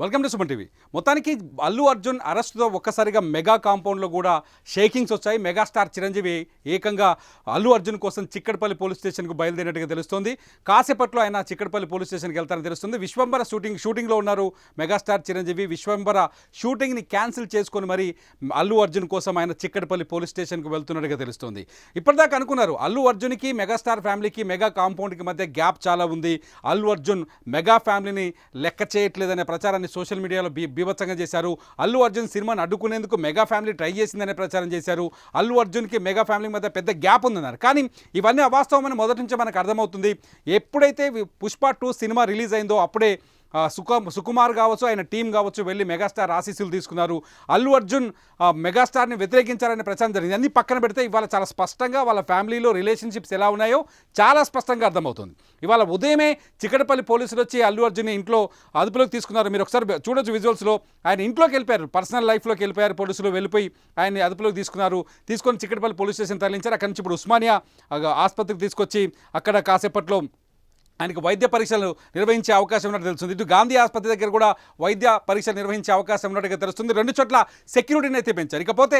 Welcome to Suman TV. మొత్తానికి అల్లు అర్జున్ అరెస్టుతో ఒక్కసారిగా mega కాంపౌండ్లో కూడా షేకింగ్స్ వచ్చాయి. మెగాస్టార్ చిరంజీవి ఏకంగా అల్లు అర్జున్ కోసం చిక్కడపల్లి పోలీస్ స్టేషన్కు బయలుదేరినట్టుగా తెలుస్తోంది. కాసేపట్లో ఆయన చిక్కడపల్లి పోలీస్ స్టేషన్కి వెళ్తారని తెలుస్తుంది. విశ్వంబర షూటింగ్లో ఉన్నారు మెగాస్టార్ చిరంజీవి. విశ్వంబర షూటింగ్ని క్యాన్సిల్ చేసుకొని మరి అల్లు అర్జున్ కోసం ఆయన చిక్కడపల్లి పోలీస్ స్టేషన్కు వెళ్తున్నట్టుగా తెలుస్తుంది. ఇప్పటిదాకా అనుకున్నారు అల్లు అర్జున్కి మెగాస్టార్ ఫ్యామిలీకి మెగా కాంపౌండ్కి మధ్య గ్యాప్ చాలా ఉంది, అల్లు అర్జున్ మెగా ఫ్యామిలీని లెక్క చేయట్లేదనే ప్రచారాన్ని సోషల్ మీడియాలో బీభత్సంగా చేశారు. అల్లు అర్జున్ సినిమాను అడ్డుకునేందుకు మెగా ఫ్యామిలీ ట్రై చేసిందనే ప్రచారం చేశారు. అల్లు అర్జున్కి మెగా ఫ్యామిలీ మధ్య పెద్ద గ్యాప్ ఉందన్నారు. కానీ ఇవన్నీ అవాస్తవమని మొదటి నుంచి మనకు అర్థమవుతుంది. ఎప్పుడైతే పుష్ప 2 సినిమా రిలీజ్ అయిందో అప్పుడే సుకుమార్ కావచ్చు, ఆయన టీం కావచ్చు వెళ్ళి మెగాస్టార్ ఆశీస్సులు తీసుకున్నారు. అల్లు అర్జున్ మెగాస్టార్ని వ్యతిరేకించారనే ప్రచారం జరిగింది. అన్ని పక్కన పెడితే ఇవాళ చాలా స్పష్టంగా వాళ్ళ ఫ్యామిలీలో రిలేషన్షిప్స్ ఎలా ఉన్నాయో చాలా స్పష్టంగా అర్థమవుతుంది. ఇవాళ ఉదయమే చిక్కడపల్లి పోలీసులు వచ్చి అల్లు అర్జున్ని ఇంట్లో అదుపులోకి తీసుకున్నారు. మీరు ఒకసారి చూడొచ్చు విజువల్స్లో. ఆయన ఇంట్లోకి వెళ్ళిపోయారు, పర్సనల్ లైఫ్లోకి వెళ్ళిపోయారు. పోలీసులు వెళ్ళిపోయి ఆయన్ని అదుపులోకి తీసుకొని చిక్కడపల్లి పోలీస్ స్టేషన్ తరలించారు. అక్కడి నుంచి ఇప్పుడు ఉస్మానియా ఆసుపత్రికి తీసుకొచ్చి అక్కడ కాసేపట్లో ఆయనకు వైద్య పరీక్షలు నిర్వహించే అవకాశం ఉన్నట్టు తెలుస్తుంది. ఇటు గాంధీ ఆసుపత్రి దగ్గర కూడా వైద్య పరీక్షలు నిర్వహించే అవకాశం ఉన్నట్టుగా తెలుస్తుంది. 2 చోట్ల సెక్యూరిటీని అయితే పెంచారు. ఇకపోతే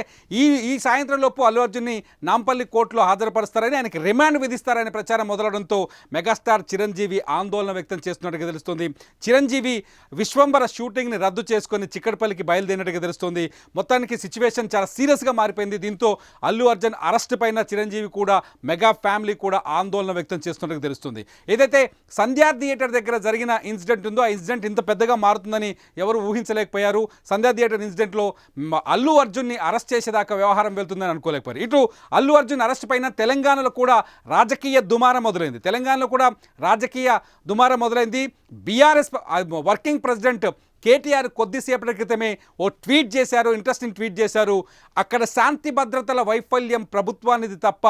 ఈ సాయంత్రం లోపు అల్లు అర్జున్ని నాంపల్లి కోర్టులో హాజరుపరుస్తారని, ఆయనకి రిమాండ్ విధిస్తారనే ప్రచారం మొదలవడంతో మెగాస్టార్ చిరంజీవి ఆందోళన వ్యక్తం చేస్తున్నట్టుగా తెలుస్తుంది. చిరంజీవి విశ్వంబర షూటింగ్ని రద్దు చేసుకొని చిక్కడపల్లికి బయలుదేరినట్టుగా తెలుస్తుంది. మొత్తానికి సిచ్యువేషన్ చాలా సీరియస్గా మారిపోయింది. దీంతో అల్లు అర్జున్ అరెస్ట్ పైన చిరంజీవి కూడా మెగా ఫ్యామిలీ కూడా ఆందోళన వ్యక్తం చేస్తున్నట్టుగా తెలుస్తుంది. ఏదైతే సంధ్యా థియేటర్ దగ్గర జరిగిన ఇన్సిడెంట్ ఉందో ఆ ఇన్సిడెంట్ ఇంత పెద్దగా మారుతుందని ఎవరు ఊహించలేకపోయారు. సంధ్యా థియేటర్ ఇన్సిడెంట్లో అల్లు అర్జున్ని అరెస్ట్ చేసేదాకా వ్యవహారం వెళ్తుందని అనుకోలేకపోయారు. ఇటు అల్లు అర్జున్ అరెస్ట్ పైన తెలంగాణలో కూడా రాజకీయ దుమారం మొదలైంది. బీఆర్ఎస్ వర్కింగ్ ప్రెసిడెంట్ కేటీఆర్ కొద్దిసేపటి క్రితమే ఓ ట్వీట్ చేశారు, ఇంట్రెస్టింగ్ ట్వీట్ చేశారు. అక్కడ శాంతి భద్రతల వైఫల్యం ప్రభుత్వానిది తప్ప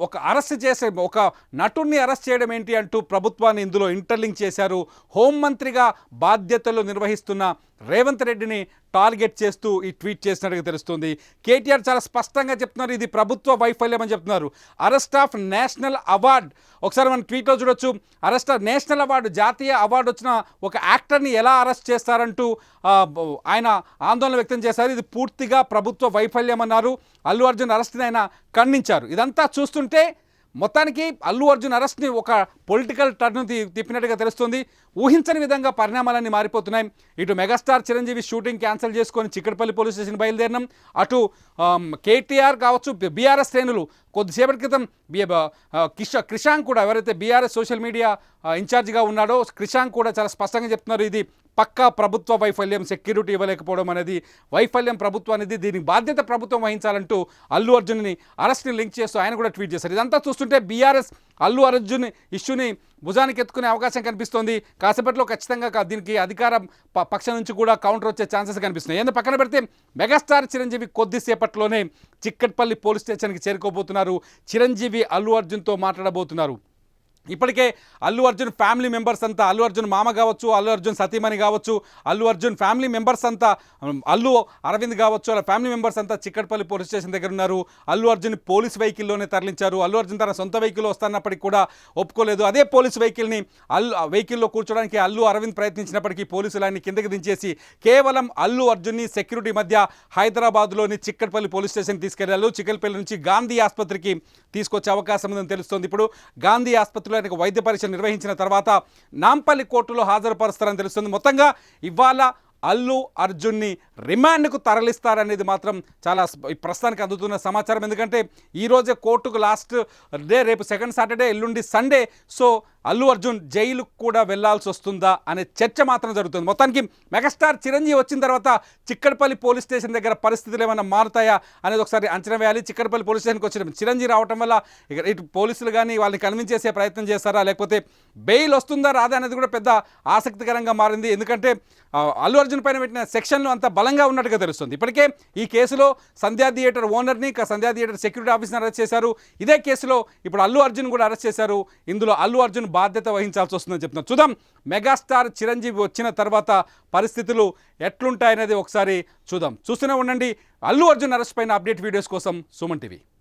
ఒక నటుడిని అరెస్ట్ చేయడం ఏంటి అంటూ ప్రభుత్వాన్ని ఇందులో ఇంటర్లింక్ చేశారు. హోంమంత్రిగా బాధ్యతలు నిర్వహిస్తున్న రేవంత్ రెడ్డిని టార్గెట్ చేస్తూ ఈ ట్వీట్ చేసినట్టుగా తెలుస్తుంది. కేటీఆర్ చాలా స్పష్టంగా చెప్తున్నారు, ఇది ప్రభుత్వ వైఫల్యం అని చెప్తున్నారు. అరెస్ట్ ఆఫ్ నేషనల్ అవార్డ్, ఒకసారి మనం ట్వీట్లో చూడొచ్చు. అరెస్ట్ ఆఫ్ నేషనల్ అవార్డు, జాతీయ అవార్డు వచ్చిన ఒక యాక్టర్ని ఎలా అరెస్ట్ చేస్తారంటూ ఆయన ఆందోళన వ్యక్తం చేశారు. ఇది పూర్తిగా ప్రభుత్వ వైఫల్యం అన్నారు. అల్లు అర్జున్ అరెస్ట్ని ఆయన ఖండించారు. ఇదంతా చూస్తుంటే మొత్తానికి అల్లు అర్జున్ అరెస్ట్ని ఒక పొలిటికల్ టర్న్ తిప్పినట్టుగా తెలుస్తుంది. ఊహించని విధంగా పరిణామాలన్నీ మారిపోతున్నాయి. ఇటు మెగాస్టార్ చిరంజీవి షూటింగ్ క్యాన్సిల్ చేసుకొని చిక్కడపల్లి పోలీస్ స్టేషన్ బయలుదేరినాం. అటు కేటీఆర్ కావచ్చు, బీఆర్ఎస్ శ్రేణులు కొద్దిసేపటి క్రితం క్రిషాంక్ కూడా, ఎవరైతే బీఆర్ఎస్ సోషల్ మీడియా ఇన్ఛార్జిగా ఉన్నాడో క్రిషాంక్ కూడా చాలా స్పష్టంగా చెప్తున్నారు, ఇది పక్కా ప్రభుత్వ వైఫల్యం, సెక్యూరిటీ ఇవ్వలేకపోవడం అనేది వైఫల్యం ప్రభుత్వానికి, దీనికి బాధ్యత ప్రభుత్వం వహించాలంటూ అల్లు అర్జున్ని అరెస్ట్ని లింక్ చేస్తూ ఆయన కూడా ట్వీట్ చేశారు. ఇదంతా చూస్తుంటే బీఆర్ఎస్ అల్లు అర్జున్ ఇష్యూని భుజానికి ఎత్తుకునే అవకాశం కనిపిస్తోంది. కాసేపట్లో ఖచ్చితంగా దీనికి అధికార పక్షం నుంచి కూడా కౌంటర్ వచ్చే ఛాన్సెస్ కనిపిస్తున్నాయి. ఏందో పక్కన పెడితే మెగాస్టార్ చిరంజీవి కొద్దిసేపట్లోనే చిక్కడపల్లి పోలీస్ స్టేషన్కి చేరుకోబోతున్నారు. చిరంజీవి అల్లు అర్జున్తో మాట్లాడబోతున్నారు. ఇప్పటికే అల్లు అర్జున్ ఫ్యామిలీ మెంబర్స్ అంతా, అల్లు అర్జున్ మామ కావచ్చు, అల్లు అర్జున్ సతీమణి కావచ్చు, అల్లు అర్జున్ ఫ్యామిలీ మెంబర్స్ అంతా, అల్లు అరవింద్ కావచ్చు, అలా ఫ్యామిలీ మెంబర్స్ అంతా చిక్కడపల్లి పోలీస్ స్టేషన్ దగ్గర ఉన్నారు. అల్లు అర్జున్ పోలీస్ వెహికల్లోనే తరలించారు. అల్లు అర్జున్ తన సొంత వెహికల్లో వస్తున్నప్పటికీ కూడా ఒప్పుకోలేదు. అదే పోలీస్ వెహికల్లో కూర్చోడానికి అల్లు అరవింద్ ప్రయత్నించినప్పటికీ పోలీసులు ఆయన్ని కిందకి దించేసి కేవలం అల్లు అర్జున్ని సెక్యూరిటీ మధ్య హైదరాబాద్లోని చిక్కడపల్లి పోలీస్ స్టేషన్ తీసుకెళ్లారు. చిక్కడపల్లి నుంచి గాంధీ ఆసుపత్రికి తీసుకొచ్చే అవకాశం ఉందని తెలుస్తోంది. ఇప్పుడు గాంధీ ఆసుపత్రిలో ఆయనకు వైద్య పరీక్ష నిర్వహించిన తర్వాత నాంపల్లి కోర్టులో హాజరుపరుస్తారని తెలుస్తుంది. మొత్తంగా ఇవాళ అల్లు అర్జున్ని రిమాండ్కు తరలిస్తారనేది మాత్రం చాలా ప్రస్తుతానికి అందుతున్న సమాచారం. ఎందుకంటే ఈరోజే కోర్టుకు లాస్ట్ డే, రేపు సెకండ్ సాటర్డే, ఎల్లుండి సండే. సో అల్లు అర్జున్ జైలుకు కూడా వెళ్లాల్సి వస్తుందా అనే చర్చ మాత్రం జరుగుతుంది. మొత్తానికి మెగాస్టార్ చిరంజీవి వచ్చిన తర్వాత చిక్కడపల్లి పోలీస్ స్టేషన్ దగ్గర పరిస్థితులు ఏమైనా మారుతాయా అనేది ఒకసారి అంచనా వేయాలి. చిక్కడపల్లి పోలీస్ స్టేషన్కి వచ్చిన చిరంజీవి రావడం వల్ల ఇటు పోలీసులు కానీ వాళ్ళని కన్విన్స్ చేసే ప్రయత్నం చేస్తారా, లేకపోతే బెయిల్ వస్తుందా రాదా అనేది కూడా పెద్ద ఆసక్తికరంగా మారింది. ఎందుకంటే అల్లు అర్జున్ పైన పెట్టిన సెక్షన్లు అంత బలంగా ఉన్నట్టుగా తెలుస్తుంది. ఇప్పటికే ఈ కేసులో సంధ్యా థియేటర్ ఓనర్ని, సంధ్యా థియేటర్ సెక్యూరిటీ ఆఫీసర్ని అరెస్ట్ చేశారు. ఇదే కేసులో ఇప్పుడు అల్లు అర్జున్ కూడా అరెస్ట్ చేశారు. ఇందులో అల్లు అర్జున్ బాధ్యత వహించాల్సి వస్తుందని చెప్తున్నారు. చూద్దాం మెగాస్టార్ చిరంజీవి వచ్చిన తర్వాత పరిస్థితులు ఎట్లుంటాయనేది ఒకసారి చూద్దాం. చూస్తూనే ఉండండి. అల్లు అర్జున్ అరెస్ట్ పైన అప్డేట్ వీడియోస్ కోసం సుమన్ టీవీ.